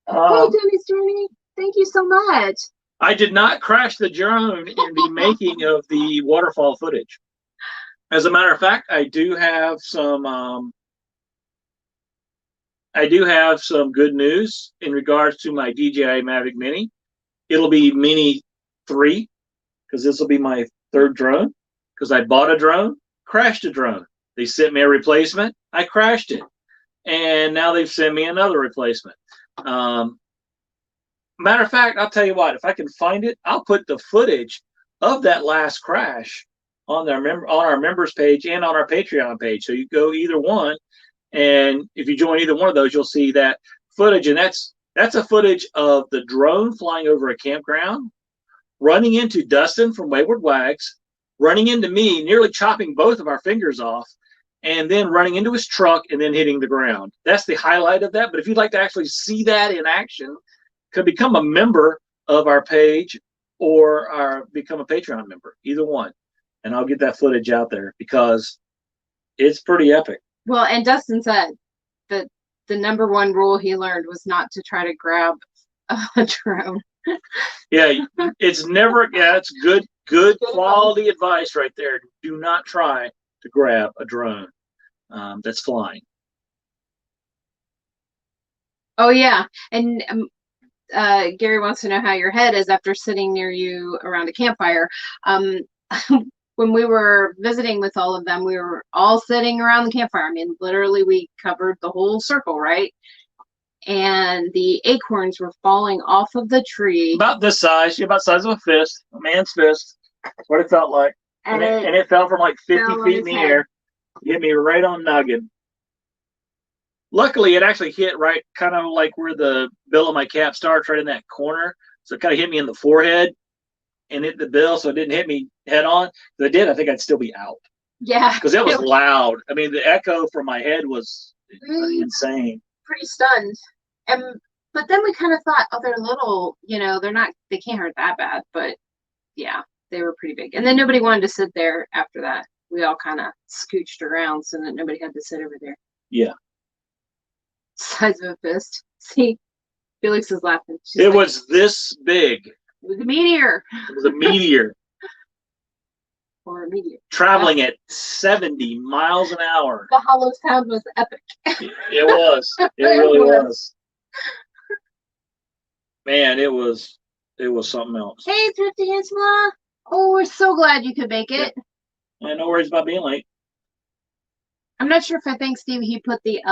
Dennis Journey, thank you so much. I did not crash the drone in the making of the waterfall footage. As a matter of fact, I do have some good news in regards to my DJI Mavic Mini. It'll be Mini 3 because this will be my third drone. Because I bought a drone, crashed a drone. They sent me a replacement, I crashed it. And now they've sent me another replacement. Matter of fact, I'll tell you what, if I can find it, I'll put the footage of that last crash on our members page and on our Patreon page. So you go either one, and if you join either one of those, you'll see that footage. And that's a footage of the drone flying over a campground, running into Dustin from Wayward Wags, running into me, nearly chopping both of our fingers off, and then running into his truck and then hitting the ground. That's the highlight of that. But if you'd like to actually see that in action, could become a member of our page or become a Patreon member, either one. And I'll get that footage out there because it's pretty epic. Well, and Dustin said that the #1 rule he learned was not to try to grab a drone. Yeah, it's never, yeah, it's good quality advice right there. Do not try to grab a drone that's flying. Oh yeah, and Gary wants to know how your head is after sitting near you around a campfire. When we were visiting with all of them, we were all sitting around the campfire. I mean, literally we covered the whole circle, right? And the acorns were falling off of the tree. About this size, about the size of a fist, a man's fist. That's what it felt like. And it fell from like 50 feet in the air. Hit me right on noggin. Luckily, it actually hit right kind of like where the bill of my cap starts, right in that corner. So it kind of hit me in the forehead and hit the bill, so it didn't hit me head on. If it did, I think I'd still be out. Yeah. Because it was loud. I mean, the echo from my head was insane. Pretty stunned. But then we kind of thought, oh, they're little, you know, they can't hurt that bad. But yeah, they were pretty big. And then nobody wanted to sit there after that. We all kind of scooched around so that nobody had to sit over there. Yeah. Size of a fist. See, Felix is laughing. It was this big. It was a meteor. It was a meteor. Or a meteor. Traveling at 70 miles an hour. The hollow sound was epic. It was. It really was. Man, it was something else. Hey, Thrifty Angela. Oh, we're so glad you could make it. Yeah, no worries about being late. I'm not sure if I think Steve he put the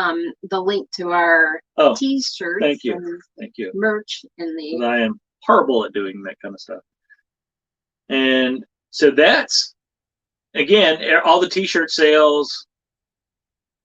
link to our t-shirts. Thank you. And thank you. merch in the. I am horrible at doing that kind of stuff. And so that's, again, all the t-shirt sales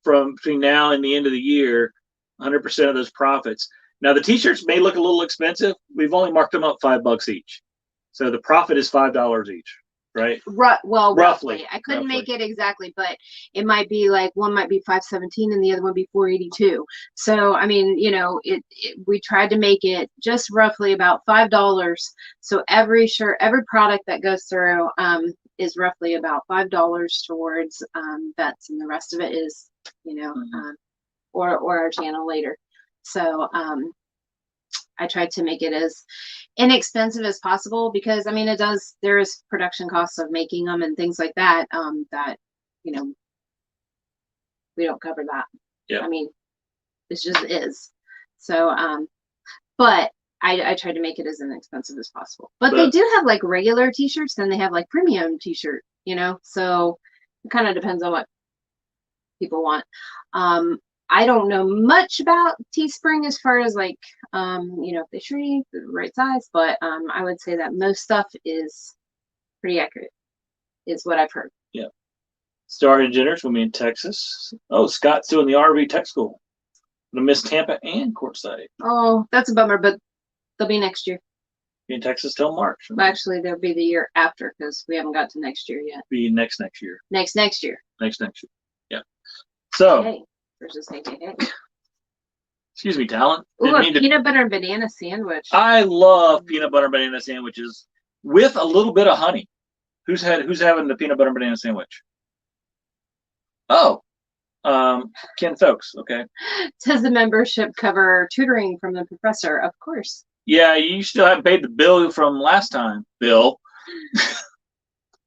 from between now and the end of the year, 100% of those profits. Now the t-shirts may look a little expensive. We've only marked them up $5 each. So the profit is $5 each, right? Well, roughly. I couldn't make it exactly, but it might be like one might be $5.17 and the other one be $4.82. So I mean, you know, we tried to make it just roughly about $5. So every shirt, every product that goes through is roughly about $5 towards bets, and the rest of it is, you know, or our channel later. So I tried to make it as inexpensive as possible, because I mean there is production costs of making them and things like that, that, you know, we don't cover that. Yeah. I mean, it just is. So but I tried to make it as inexpensive as possible. But they do have like regular t-shirts, then they have like premium t-shirt, you know, so it kind of depends on what people want. I don't know much about Teespring as far as like, you know, if they shrink the right size, but I would say that most stuff is pretty accurate, is what I've heard. Yeah. Starting Jenner's will be in Texas. Oh, Scott's doing the RV Tech School. I'm gonna miss Tampa and Quartzsite. Oh, that's a bummer, but they'll be next year. Be in Texas till March. Well, actually, they'll be the year after, because we haven't got to next year yet. Be next year. Next year. Next year. Yeah. So. Hey. Versus hey. Excuse me, talent. Ooh, a peanut butter and banana sandwich. I love peanut butter and banana sandwiches with a little bit of honey. Who's having the peanut butter and banana sandwich? Oh, Ken Stokes. Okay. Does the membership cover tutoring from the professor? Of course. Yeah, you still haven't paid the bill from last time, Bill.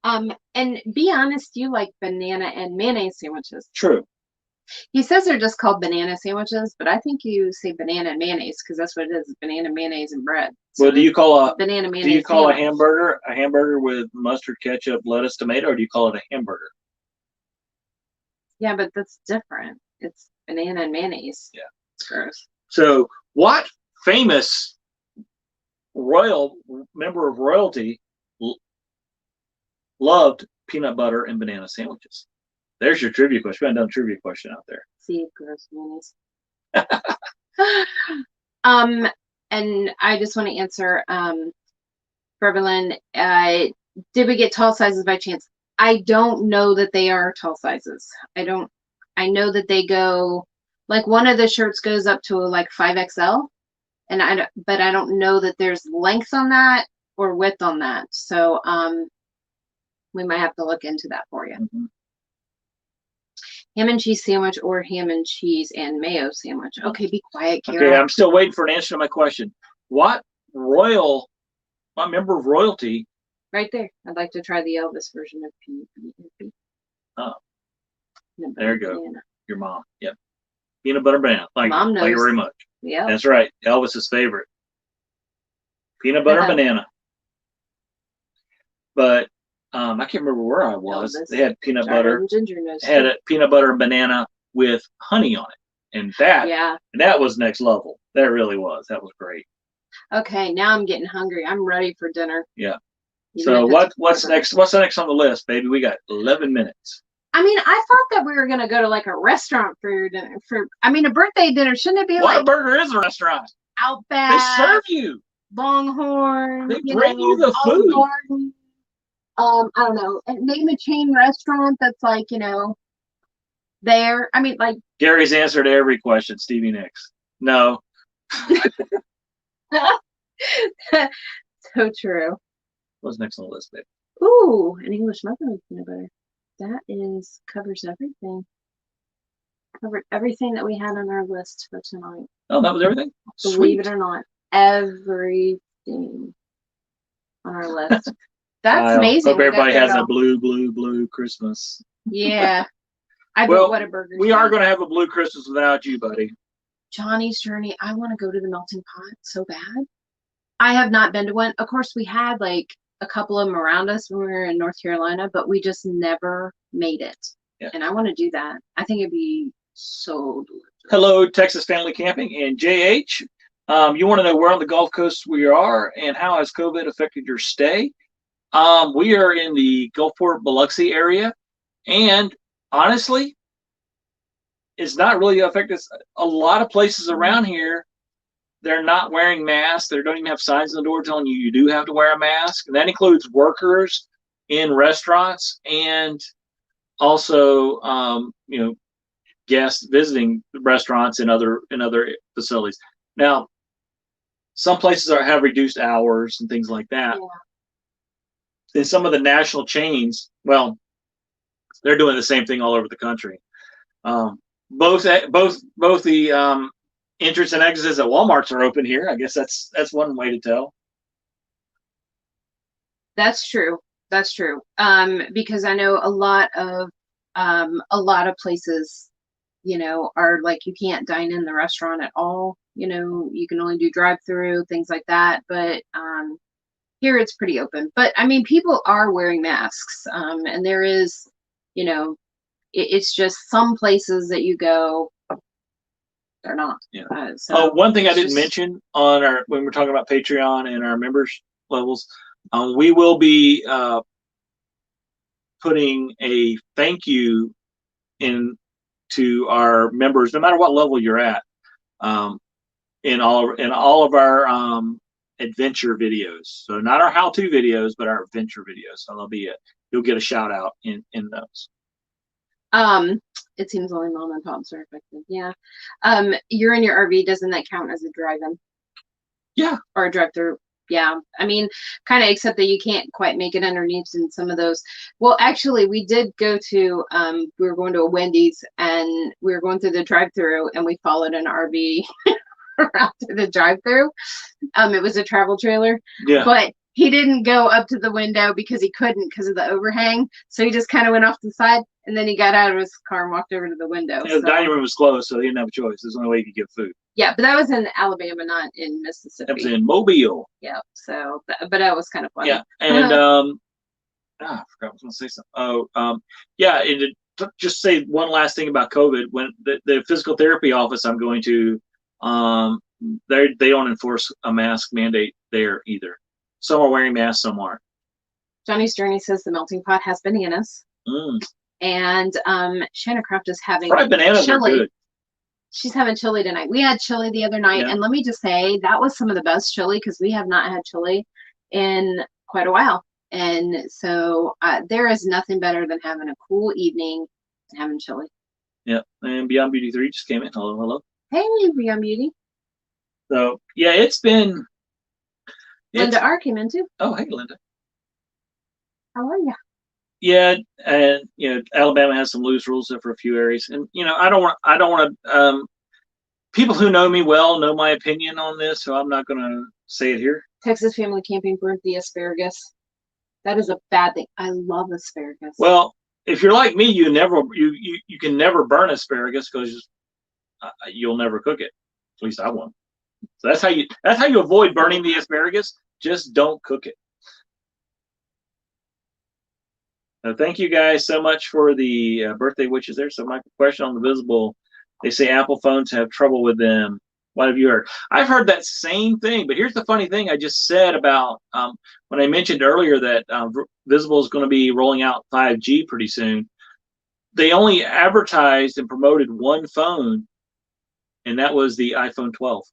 And be honest, you like banana and mayonnaise sandwiches. True. He says they're just called banana sandwiches, but I think you say banana and mayonnaise, because that's what it is: banana, mayonnaise, and bread. So well, do you call a banana mayonnaise? Do you call sandwich a hamburger with mustard, ketchup, lettuce, tomato, or do you call it a hamburger? Yeah, but that's different. It's banana and mayonnaise. Yeah, it's gross. So, what famous member of royalty loved peanut butter and banana sandwiches? There's your trivia question. We haven't done a trivia question out there. See, gross mayonnaise. And I just want to answer, Berberlin, did we get tall sizes by chance? I don't know that they are tall sizes. I know that they go, like one of the shirts goes up to like 5XL, but I don't know that there's length on that or width on that. So we might have to look into that for you. Mm-hmm. Ham and cheese sandwich or ham and cheese and mayo sandwich. Okay, be quiet, Kara. Okay, I'm still waiting for an answer to my question. What member of royalty? Right there. I'd like to try the Elvis version of PB&P. Oh, there you go. Banana. Your mom. Yep. Peanut butter banana. Thank you very much. Yeah. That's right. Elvis's favorite. Peanut butter banana. But I can't remember where I was. Elvis. They had peanut butter. Had a peanut butter and banana with honey on it, and that was next level. That really was. That was great. Okay, now I'm getting hungry. I'm ready for dinner. Yeah. So what's next? What's next on the list, baby? We got 11 minutes. I mean, I thought that we were gonna go to like a restaurant for your dinner. A birthday dinner. Shouldn't it be What a burger is a restaurant? Outback. They serve you. Longhorn. They bring you the food. Garden. I don't know. Name a chain restaurant that's like, there. I mean, like. Gary's answer to every question, Stevie Nicks. No. So true. What's next on the list, babe? Ooh, an English muffin with peanut butter. That covers everything. Covered everything that we had on our list for tonight. Oh, that was everything? Believe it or not, everything on our list. That's amazing. Hope everybody has a blue Christmas. Yeah. What a burger. We are going to have a blue Christmas without you, buddy. Johnny's Journey. I want to go to the melting pot so bad. I have not been to one. Of course, we had like a couple of them around us when we were in North Carolina, but we just never made it. Yeah. And I want to do that. I think it'd be so delicious. Hello, Texas Family Camping and JH. You want to know where on the Gulf Coast we are and how has COVID affected your stay? We are in the Gulfport, Biloxi area, and honestly, it's not really affected us. A lot of places around here, they're not wearing masks. They don't even have signs on the door telling you you do have to wear a mask. And that includes workers in restaurants and also, guests visiting restaurants and other facilities. Now, some places have reduced hours and things like that. Yeah. And some of the national chains, well, they're doing the same thing all over the country. Both the entrance and exits at Walmarts are open here. I guess that's one way to tell. That's true. That's true. Because I know a lot of places, are like, you can't dine in the restaurant at all. You can only do drive-through, things like that. But here it's pretty open. But I mean, people are wearing masks, and there is, it's just some places that you go, they're not. Yeah. So one thing I didn't mention on when we're talking about Patreon and our members levels, we will be putting a thank you in to our members, no matter what level you're at, in all of our adventure videos. So not our how-to videos, but our adventure videos. So you'll get a shout out in those. It seems only mom and pops are affected. Yeah. You're in your RV. Doesn't that count as a drive-in? Yeah. Or a drive-through? Yeah. I mean, kind of, except that you can't quite make it underneath in some of those. Well, actually, we did go to, we were going to a Wendy's and we were going through the drive-through and we followed an RV around to the drive-through. It was a travel trailer. Yeah. But he didn't go up to the window because he couldn't because of the overhang. So he just kind of went off to the side and then he got out of his car and walked over to the window. Yeah, the dining room was closed, so he didn't have a choice. There's the only way he could get food. Yeah, but that was in Alabama, not in Mississippi. That was in Mobile. Yeah, so, but that was kind of funny. Yeah, and I forgot I was going to say something. Yeah, just say one last thing about COVID. When the physical therapy office I'm going to, they don't enforce a mask mandate there either. Some are wearing masks, some aren't. Johnny's Journey says the melting pot has bananas. And Shanna Craft is having fried bananas chili. Are good. She's having chili tonight. We had chili the other night, and let me just say that was some of the best chili because we have not had chili in quite a while. And so there is nothing better than having a cool evening and having chili. Yeah, and Beyond Beauty 3 just came in. Hello. Hey, Beyond Beauty. So yeah, it's been. Linda R came in too. Oh, hey, Linda. How are you? Yeah, and Alabama has some loose rules for a few areas, and I don't want to. People who know me well know my opinion on this, so I'm not going to say it here. Texas Family Camping burnt the asparagus. That is a bad thing. I love asparagus. Well, if you're like me, you can never burn asparagus because you'll never cook it. At least I won't. So that's how you avoid burning the asparagus. Just don't cook it. Thank you guys so much for the birthday wishes there. So my question on the visible, they say Apple phones have trouble with them. What have you heard? I've heard that same thing, but here's the funny thing I just said about when I mentioned earlier that Visible is going to be rolling out 5G pretty soon. They only advertised and promoted one phone, and that was the iPhone 12.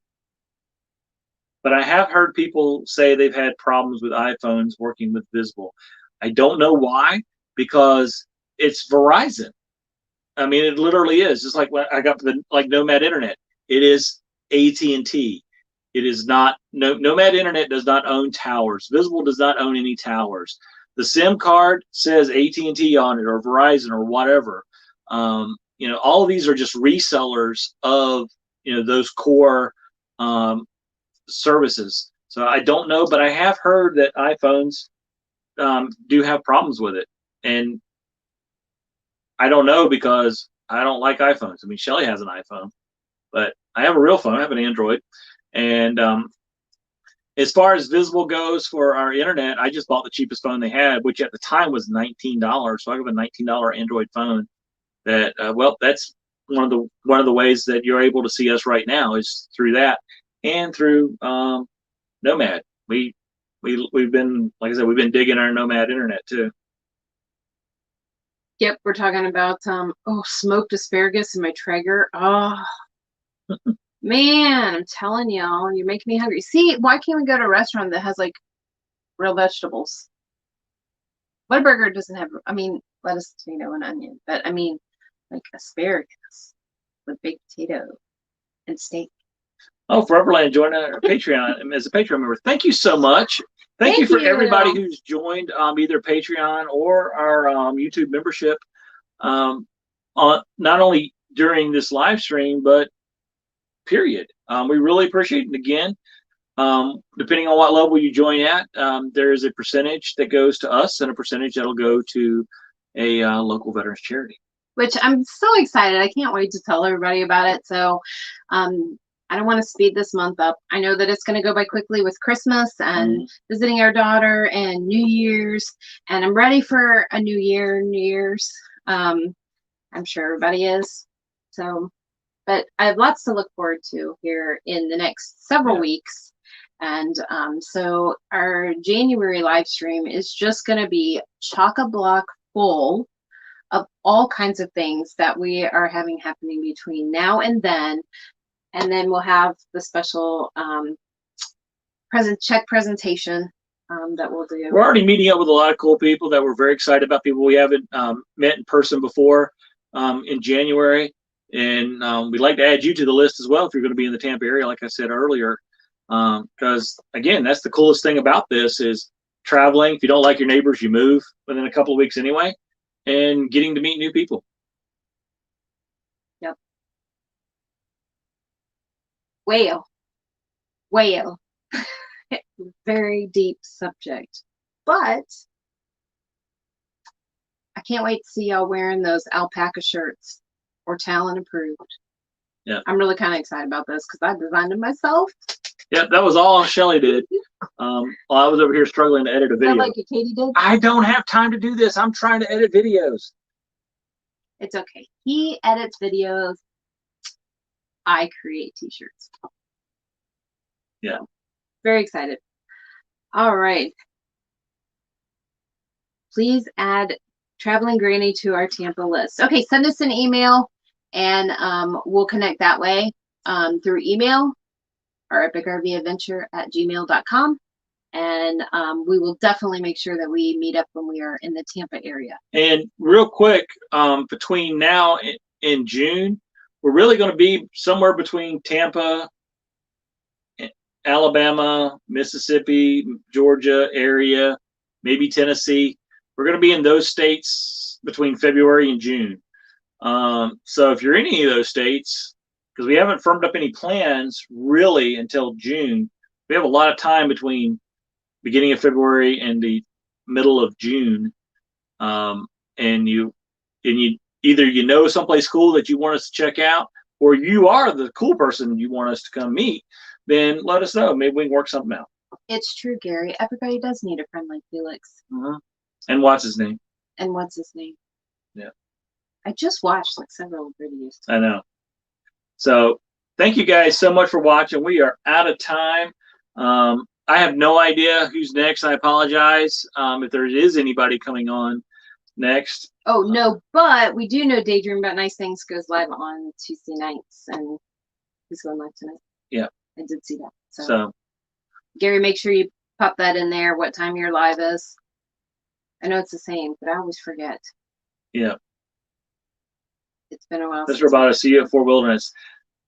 But I have heard people say they've had problems with iPhones working with Visible. I don't know why, because it's Verizon. I mean, it literally is. Just like when I got the Nomad Internet. It is AT&T. It is not. Nomad Internet does not own towers. Visible does not own any towers. The SIM card says AT&T on it or Verizon or whatever. All of these are just resellers of those core services. So I don't know, but I have heard that iPhones do have problems with it, and I don't know because I don't like iPhones. I mean, Shelly has an iPhone, but I have a real phone. I have an Android, and as far as Visible goes for our internet, I just bought the cheapest phone they had, which at the time was $19. So I have a $19 Android phone, that well, that's one of the ways that you're able to see us right now is through that and through Nomad. We've been, like I said, we've been digging our Nomad internet too. Yep, we're talking about smoked asparagus in my Traeger. Oh man, I'm telling y'all, you're making me hungry. See, why can't we go to a restaurant that has like real vegetables? Whataburger doesn't have, I mean, lettuce, tomato, and onion, but I mean, like asparagus with baked potato and steak. Oh, Foreverland joined our Patreon as a Patreon member. Thank you so much. Thank you for everybody who's joined either Patreon or our YouTube membership. Not only during this live stream, but period. We really appreciate it. Again, depending on what level you join at, there is a percentage that goes to us and a percentage that'll go to a local veterans charity. Which I'm so excited. I can't wait to tell everybody about it. So I don't want to speed this month up. I know that it's going to go by quickly with Christmas and visiting our daughter and New Year's. And I'm ready for a new year, New Year's. I'm sure everybody is. So, but I have lots to look forward to here in the next several weeks. And so our January live stream is just going to be chock-a-block full of all kinds of things that we are having happening between now and then. And then we'll have the special check presentation that we'll do. We're already meeting up with a lot of cool people that we're very excited about, people we haven't met in person before in January. And we'd like to add you to the list as well if you're going to be in the Tampa area, like I said earlier. Because, again, that's the coolest thing about this is traveling. If you don't like your neighbors, you move within a couple of weeks anyway, and getting to meet new people. Yep. Whale. Very deep subject. But I can't wait to see y'all wearing those alpaca shirts or Talon approved. Yeah. I'm really kind of excited about this because I designed them myself. Yeah, that was all Shelly did. While I was over here struggling to edit a video. Like Katie did? I don't have time to do this. I'm trying to edit videos. It's okay. He edits videos. I create t-shirts. Yeah. Very excited. All right. Please add Traveling Granny to our Tampa list. Okay, send us an email and we'll connect that way through email, ourepicrvadventure@gmail.com. And we will definitely make sure that we meet up when we are in the Tampa area. And real quick, between now and June, we're really going to be somewhere between Tampa, Alabama, Mississippi, Georgia area, maybe Tennessee. We're going to be in those states between February and June. So if you're in any of those states, because we haven't firmed up any plans really until June, we have a lot of time between beginning of February and the middle of June. And you either someplace cool that you want us to check out, or you are the cool person you want us to come meet, then let us know. Maybe we can work something out. It's true, Gary. Everybody does need a friend like Felix. And what's his name? Yeah. I just watched like several videos. I know. So thank you guys so much for watching. We are out of time. I have no idea who's next. I apologize if there is anybody coming on next. Oh, no, but we do know Daydream About Nice Things goes live on Tuesday nights, and he's going live tonight. Yeah. I did see that. So Gary, make sure you pop that in there, what time your live is. I know it's the same, but I always forget. Yeah. It's been a while. Mr. Roboto, see you at Fort Wilderness.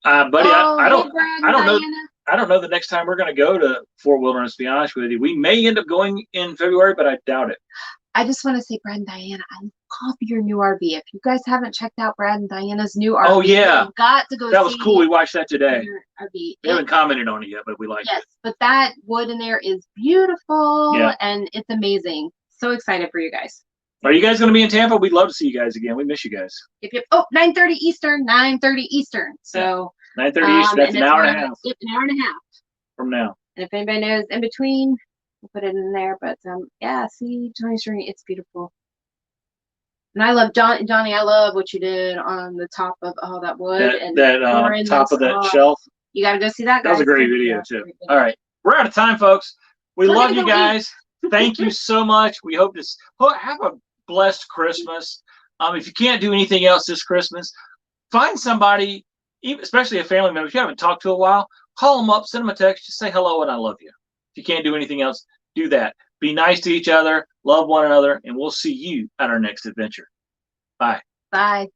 Buddy, I don't know. I don't know the next time we're going to go to Fort Wilderness, to be honest with you. We may end up going in February, but I doubt it. I just want to say, Brad and Diana, I love your new RV. If you guys haven't checked out Brad and Diana's new RV, oh yeah, you've got to go. That was cool. We watched that today. RV. We haven't commented on it yet, but we like it. Yes, but that wood in there is beautiful, and it's amazing. So excited for you guys. Are you guys going to be in Tampa? We'd love to see you guys again. We miss you guys. If oh, 9:30 Eastern, 9:30 Eastern. So 9:30 Eastern. That's an hour and a half. An hour and a half from now. And if anybody knows in between, we'll put it in there. But yeah, see, Tony String, it's beautiful. And I love Donnie. I love what you did on the top of all that wood that top of that shelf. You got to go see that, guys. That was a great video too. All right, we're out of time, folks. We love you guys. Thank you so much. We hope to have a blessed Christmas. If you can't do anything else this Christmas, find somebody, especially a family member, if you haven't talked to in a while, call them up, send them a text, just say hello and I love you. If you can't do anything else, do that. Be nice to each other, love one another, and we'll see you at our next adventure. Bye. Bye.